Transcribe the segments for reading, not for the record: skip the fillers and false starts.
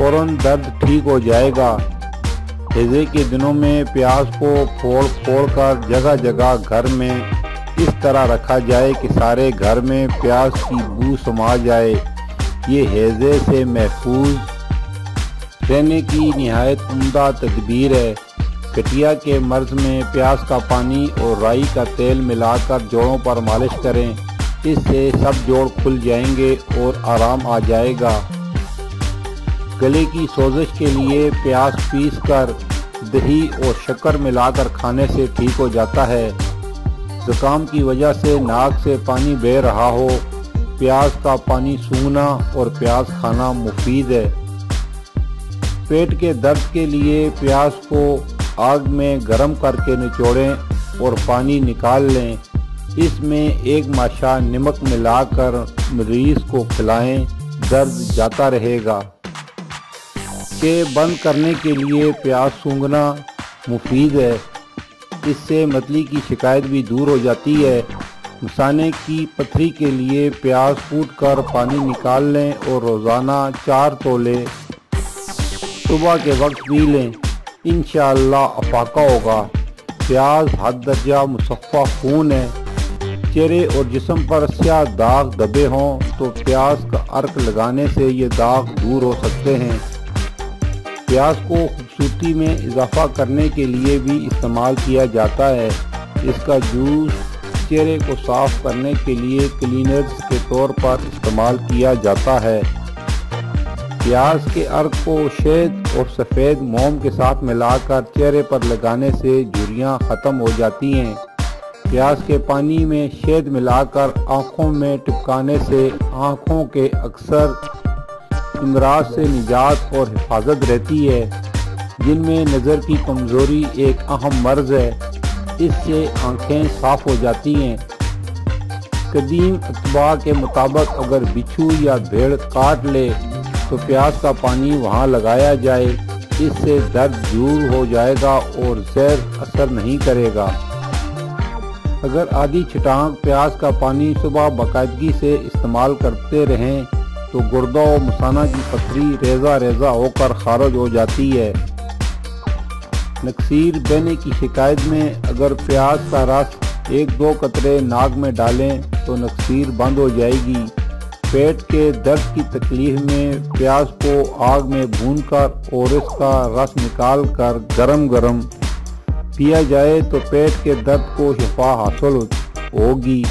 فوراً درد ٹھیک ہو جائے گا۔ ہیضے کے دنوں میں پیاز کو پھوڑ پھوڑ کر جگہ جگہ گھر میں اس طرح رکھا جائے کہ سارے گھر میں پیاز کی بو سما جائے۔ یہ ہیضے سے محفوظ رہنے کی نہایت عمدہ تدبیر ہے۔ گٹھیا کے مرض میں پیاز کا پانی اور رائی کا تیل ملا کر جوڑوں پر مالش کریں، اس سے سب جوڑ کھل جائیں گے اور آرام آ جائے گا۔ گلے کی سوزش کے لیے پیاز پیس کر دہی اور شکر ملا کر کھانے سے ٹھیک ہو جاتا ہے۔ زکام کی وجہ سے ناک سے پانی بہہ رہا ہو، پیاز کا پانی سونگھنا اور پیاز کھانا مفید ہے۔ پیٹ کے درد کے لیے پیاز کو آگ میں گرم کر کے نچوڑیں اور پانی نکال لیں، اس میں 1 ماشا نمک ملا کر مریض کو کھلائیں، درد جاتا رہے گا۔ کہ بند کرنے کے لیے پیاز سونگھنا مفید ہے، اس سے متلی کی شکایت بھی دور ہو جاتی ہے۔ مثانے کی پتھری کے لیے پیاز کوٹ کر پانی نکال لیں اور روزانہ 4 تولے صبح کے وقت پی لیں، انشاءاللہ افاقہ ہوگا۔ پیاز حد درجہ مصفہ خون ہے۔ چہرے اور جسم پر سیاہ داغ دبے ہوں تو پیاز کا عرق لگانے سے یہ داغ دور ہو سکتے ہیں۔ پیاز کو خوبصورتی میں اضافہ کرنے کے لیے بھی استعمال کیا جاتا ہے۔ اس کا جوس چہرے کو صاف کرنے کے لیے کلینرز کے طور پر استعمال کیا جاتا ہے۔ پیاز کے عرق کو شہد اور سفید موم کے ساتھ ملا کر چہرے پر لگانے سے جھریاں ختم ہو جاتی ہیں۔ پیاز کے پانی میں شہد ملا کر آنکھوں میں ٹپکانے سے آنکھوں کے اکثر امراض سے نجات اور حفاظت رہتی ہے، جن میں نظر کی کمزوری ایک اہم مرض ہے۔ اس سے آنکھیں صاف ہو جاتی ہیں۔ قدیم اتباع کے مطابق اگر بچھو یا بھیڑ کاٹ لے تو پیاز کا پانی وہاں لگایا جائے، اس سے درد دور ہو جائے گا اور زہر اثر نہیں کرے گا۔ اگر آدھی چھٹانک پیاز کا پانی صبح باقاعدگی سے استعمال کرتے رہیں تو گردہ و مثانہ کی پتھری ریزہ ریزہ ہو کر خارج ہو جاتی ہے۔ نکسیر بہنے کی شکایت میں اگر پیاز کا رس 1-2 قطرے ناک میں ڈالیں تو نکسیر بند ہو جائے گی۔ پیٹ کے درد کی تکلیف میں پیاز کو آگ میں بھون کر اور اس کا رس نکال کر گرم گرم پیا جائے تو پیٹ کے درد کو شفا حاصل ہوگی۔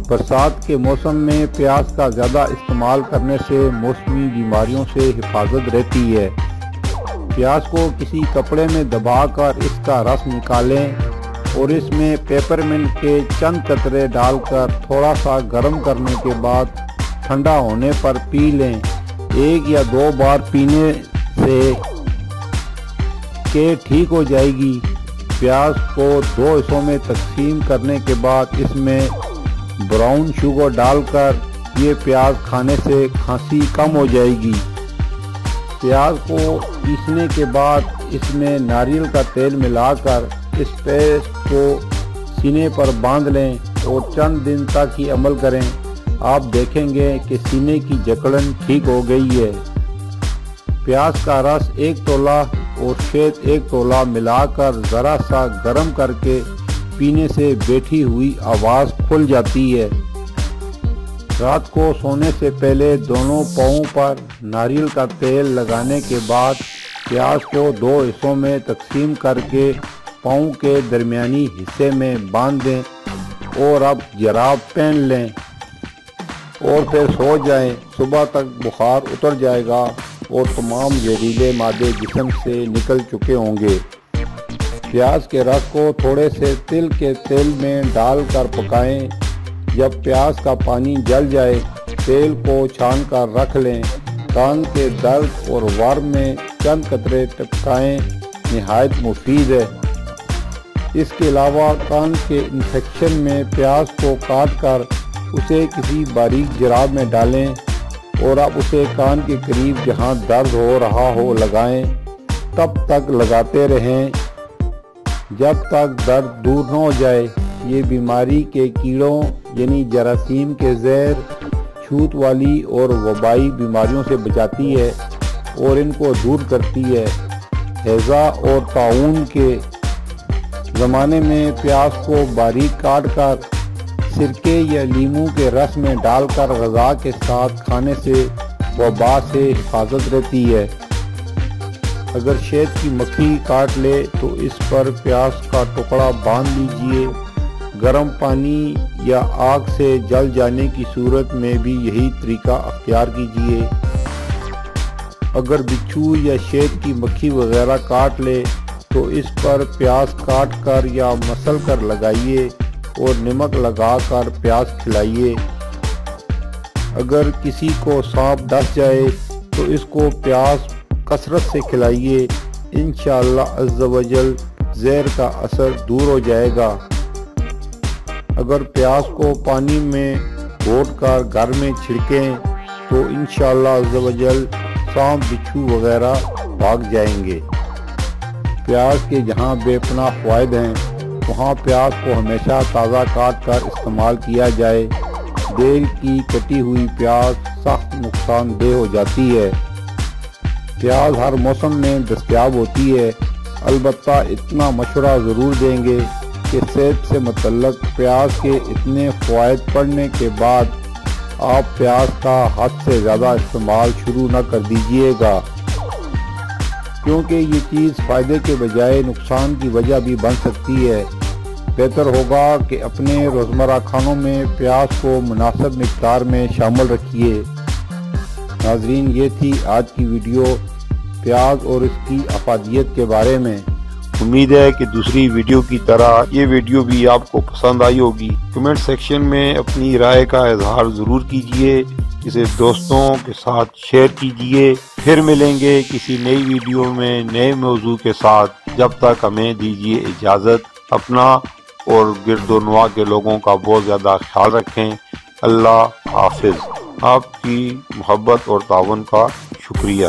برسات کے موسم میں پیاز کا زیادہ استعمال کرنے سے موسمی بیماریوں سے حفاظت رہتی ہے۔ پیاز کو کسی کپڑے میں دبا کر اس کا رس نکالیں اور اس میں پیپرمنٹ کے چند قطرے ڈال کر تھوڑا سا گرم کرنے کے بعد ٹھنڈا ہونے پر پی لیں۔ 1 یا 2 بار پینے سے کہ ٹھیک ہو جائے گی۔ پیاز کو 2 حصوں میں تقسیم کرنے کے بعد اس میں براؤن شوگر ڈال کر یہ پیاز کھانے سے کھانسی کم ہو جائے گی۔ پیاز کو پیسنے کے بعد اس میں ناریل کا تیل ملا کر اس پیسٹ کو سینے پر باندھ لیں اور چند دن تک ہی عمل کریں۔ آپ دیکھیں گے کہ سینے کی جکڑن ٹھیک ہو گئی ہے۔ پیاز کا رس 1 تولہ اور شہد 1 تولہ ملا کر ذرا سا گرم کر کے پینے سے بیٹھی ہوئی آواز کھل جاتی ہے۔ رات کو سونے سے پہلے دونوں پاؤں پر ناریل کا تیل لگانے کے بعد پیاز کو 2 حصوں میں تقسیم کر کے پاؤں کے درمیانی حصے میں باندھ دیں اور اب جراب پہن لیں اور پھر سو جائیں۔ صبح تک بخار اتر جائے گا اور تمام زہریلے مادے جسم سے نکل چکے ہوں گے۔ پیاز کے رس کو تھوڑے سے تل کے تیل میں ڈال کر پکائیں۔ جب پیاز کا پانی جل جائے تیل کو چھان کر رکھ لیں۔ کان کے درد اور ورم میں چند قطرے ٹپکائیں، نہایت مفید ہے۔ اس کے علاوہ کان کے انفیکشن میں پیاز کو کاٹ کر اسے کسی باریک جراب میں ڈالیں اور اب اسے کان کے قریب جہاں درد ہو رہا ہو لگائیں۔ تب تک لگاتے رہیں جب تک درد دور نہ ہو جائے۔ یہ بیماری کے کیڑوں یعنی جراثیم کے زہر، چھوت والی اور وبائی بیماریوں سے بچاتی ہے۔ اور ان کو دور کرتی ہے۔ ہیضہ اور طاعون کے زمانے میں پیاز کو باریک کاٹ کر سرکے یا لیموں کے رس میں ڈال کر غذا کے ساتھ کھانے سے وبا سے حفاظت رہتی ہے۔ اگر شہد کی مکھی کاٹ لے تو اس پر پیاز کا ٹکڑا باندھ لیجئے۔ گرم پانی یا آگ سے جل جانے کی صورت میں بھی یہی طریقہ اختیار کیجئے۔ اگر بچھو یا شہد کی مکھی وغیرہ کاٹ لے تو اس پر پیاز کاٹ کر یا مسل کر لگائیے اور نمک لگا کر پیاز کھلائیے۔ اگر کسی کو سانپ ڈس جائے تو اس کو پیاز کثرت سے کھلائیے، انشاءاللہ عز و جل زہر کا اثر دور ہو جائے گا۔ اگر پیاز کو پانی میں گھوٹ کر گھر میں چھڑکیں تو انشاءاللہ عز و جل سانپ بچھو وغیرہ بھاگ جائیں گے۔ پیاز کے جہاں بے پناہ فوائد ہیں وہاں پیاز کو ہمیشہ تازہ کاٹ کر استعمال کیا جائے۔ دیر کی کٹی ہوئی پیاز سخت نقصان دہ ہو جاتی ہے۔ پیاز ہر موسم میں دستیاب ہوتی ہے، البتہ اتنا مشورہ ضرور دیں گے کہ صحت سے متعلق پیاز کے اتنے فوائد پڑھنے کے بعد آپ پیاز کا حد سے زیادہ استعمال شروع نہ کر دیجیے گا، کیونکہ یہ چیز فائدے کے بجائے نقصان کی وجہ بھی بن سکتی ہے۔ بہتر ہوگا کہ اپنے روزمرہ کھانوں میں پیاز کو مناسب مقدار میں شامل رکھیے۔ ناظرین، یہ تھی آج کی ویڈیو پیاز اور اس کی افادیت کے بارے میں۔ امید ہے کہ دوسری ویڈیو کی طرح یہ ویڈیو بھی آپ کو پسند آئی ہوگی۔ کمنٹ سیکشن میں اپنی رائے کا اظہار ضرور کیجیے، اسے دوستوں کے ساتھ شیئر کیجیے۔ پھر ملیں گے کسی نئی ویڈیو میں نئے موضوع کے ساتھ۔ جب تک ہمیں دیجیے اجازت۔ اپنا اور گرد و نواح کے لوگوں کا بہت زیادہ خیال رکھیں۔ اللہ حافظ۔ آپ کی محبت اور تعاون کا شکریہ۔